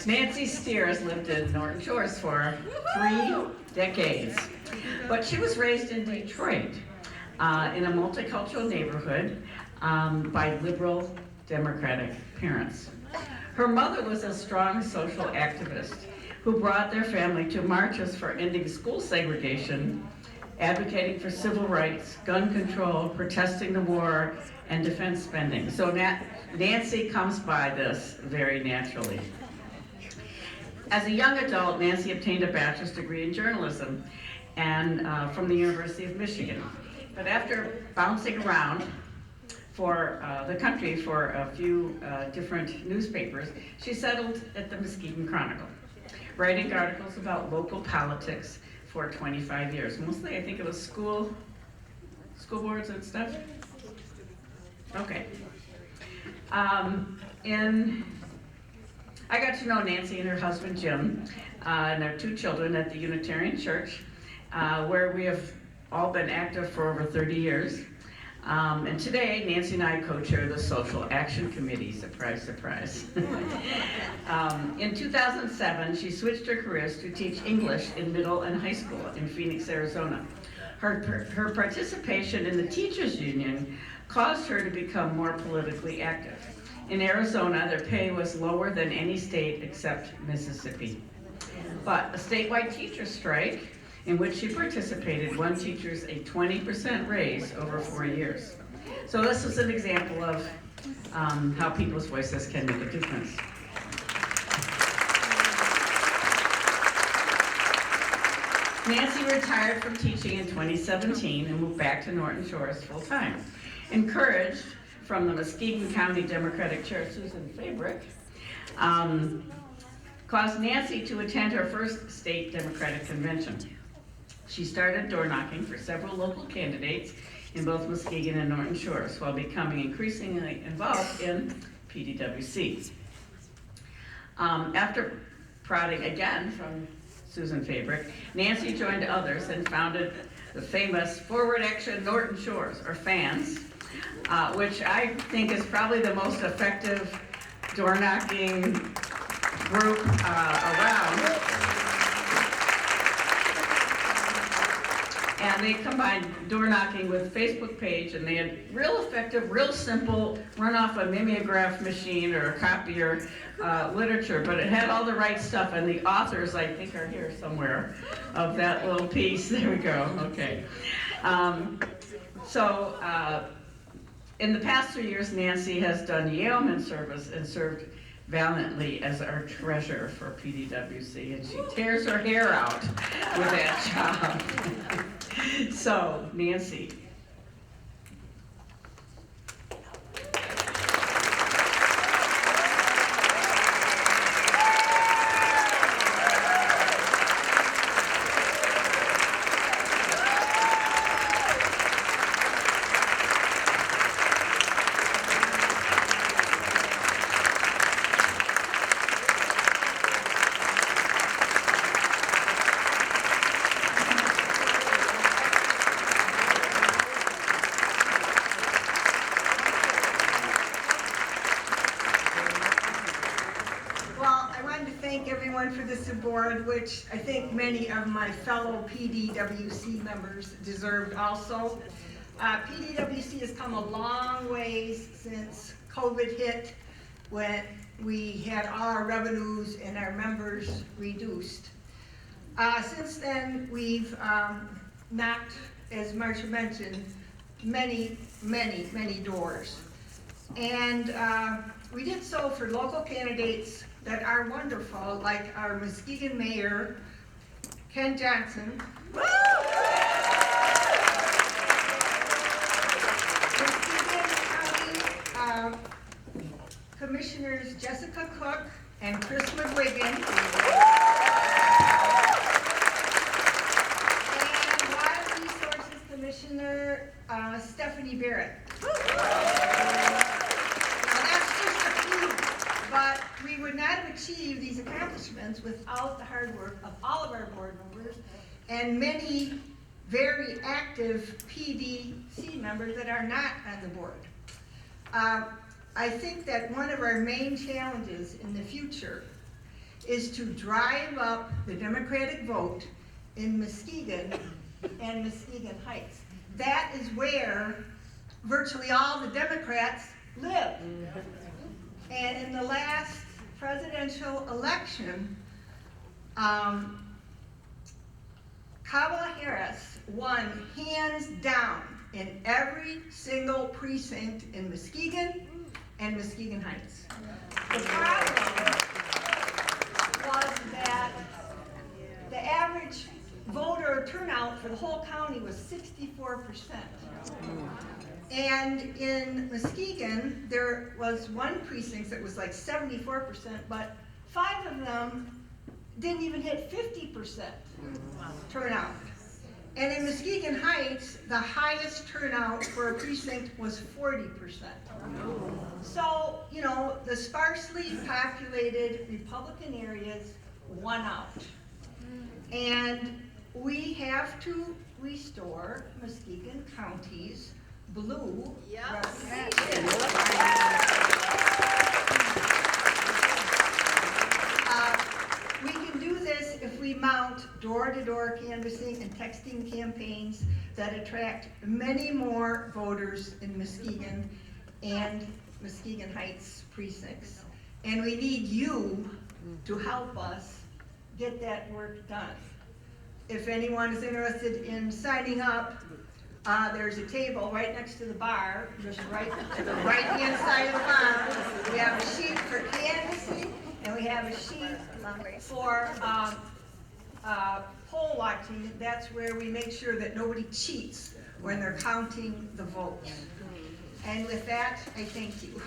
Nancy Stier has lived in Norton Shores for 3 decades, but she was raised in Detroit in a multicultural neighborhood by liberal Democratic parents. Her mother was a strong social activist who brought their family to marches for ending school segregation, advocating for civil rights, gun control, protesting the war, and defense spending. So Nancy comes by this very naturally. As a young adult, Nancy obtained a bachelor's degree in journalism and from the University of Michigan. But after bouncing around for the country for a few different newspapers, she settled at the Muskegon Chronicle, writing articles about local politics for 25 years. Mostly, I think it was school boards and stuff. Okay. I got to know Nancy and her husband Jim and their 2 children at the Unitarian Church, where we have all been active for over 30 years. And today, Nancy and I co-chair the Social Action Committee. Surprise, surprise. In 2007, she switched her careers to teach English in middle and high school in Phoenix, Arizona. Her participation in the Teachers Union caused her to become more politically active. In Arizona, their pay was lower than any state except Mississippi. But a statewide teacher strike in which she participated won teachers a 20% raise over 4 years. So this is an example of how people's voices can make a difference. Nancy retired from teaching in 2017 and moved back to Norton Shores full-time. Encouraged from the Muskegon County Democratic Chair, Susan Fabric, caused Nancy to attend her first state Democratic convention. She started door knocking for several local candidates in both Muskegon and Norton Shores while becoming increasingly involved in PDWC. After prodding again from Susan Fabric, Nancy joined others and founded the famous Forward Action Norton Shores, or FANS, which I think is probably the most effective door knocking group around. And they combined door knocking with Facebook page, and they had real effective, real simple, run off a mimeograph machine or a copier literature, but it had all the right stuff, and the authors, I think, are here somewhere of that little piece. There we go, okay. In the past 3 years, Nancy has done yeoman service and served valiantly as our treasurer for PDWC, and she tears her hair out with that job. So, Nancy. For this award, which I think many of my fellow PDWC members deserved also. PDWC has come a long ways since COVID hit, when we had all our revenues and our members reduced. Since then, we've knocked, as Marcia mentioned, many doors. And we did so for local candidates that are wonderful, like our Muskegon Mayor, Ken Johnson. Muskegon County Commissioners Jessica Cook and Chris McWiggin. And Water Resources Commissioner Stephanie Barrett. But we would not have achieved these accomplishments without the hard work of all of our board members and many very active PDC members that are not on the board. I think that one of our main challenges in the future is to drive up the Democratic vote in Muskegon and Muskegon Heights. That is where virtually all the Democrats live. And in the last presidential election, Kamala Harris won hands down in every single precinct in Muskegon and Muskegon Heights. The problem was that the average voter turnout for the whole county was 64%. And in Muskegon, there was one precinct that was like 74%, but 5 of them didn't even hit 50% turnout. And in Muskegon Heights, the highest turnout for a precinct was 40%. So, you know, the sparsely populated Republican areas won out. And we have to restore Muskegon County's blue representation. We can do this if we mount door-to-door canvassing and texting campaigns that attract many more voters in Muskegon and Muskegon Heights precincts. And we need you to help us get that work done. If anyone is interested in signing up, there's a table right next to the bar, just right to the right-hand side of the bar. We have a sheet for canvassing, and we have a sheet for poll watching. That's where we make sure that nobody cheats when they're counting the votes. And with that, I thank you.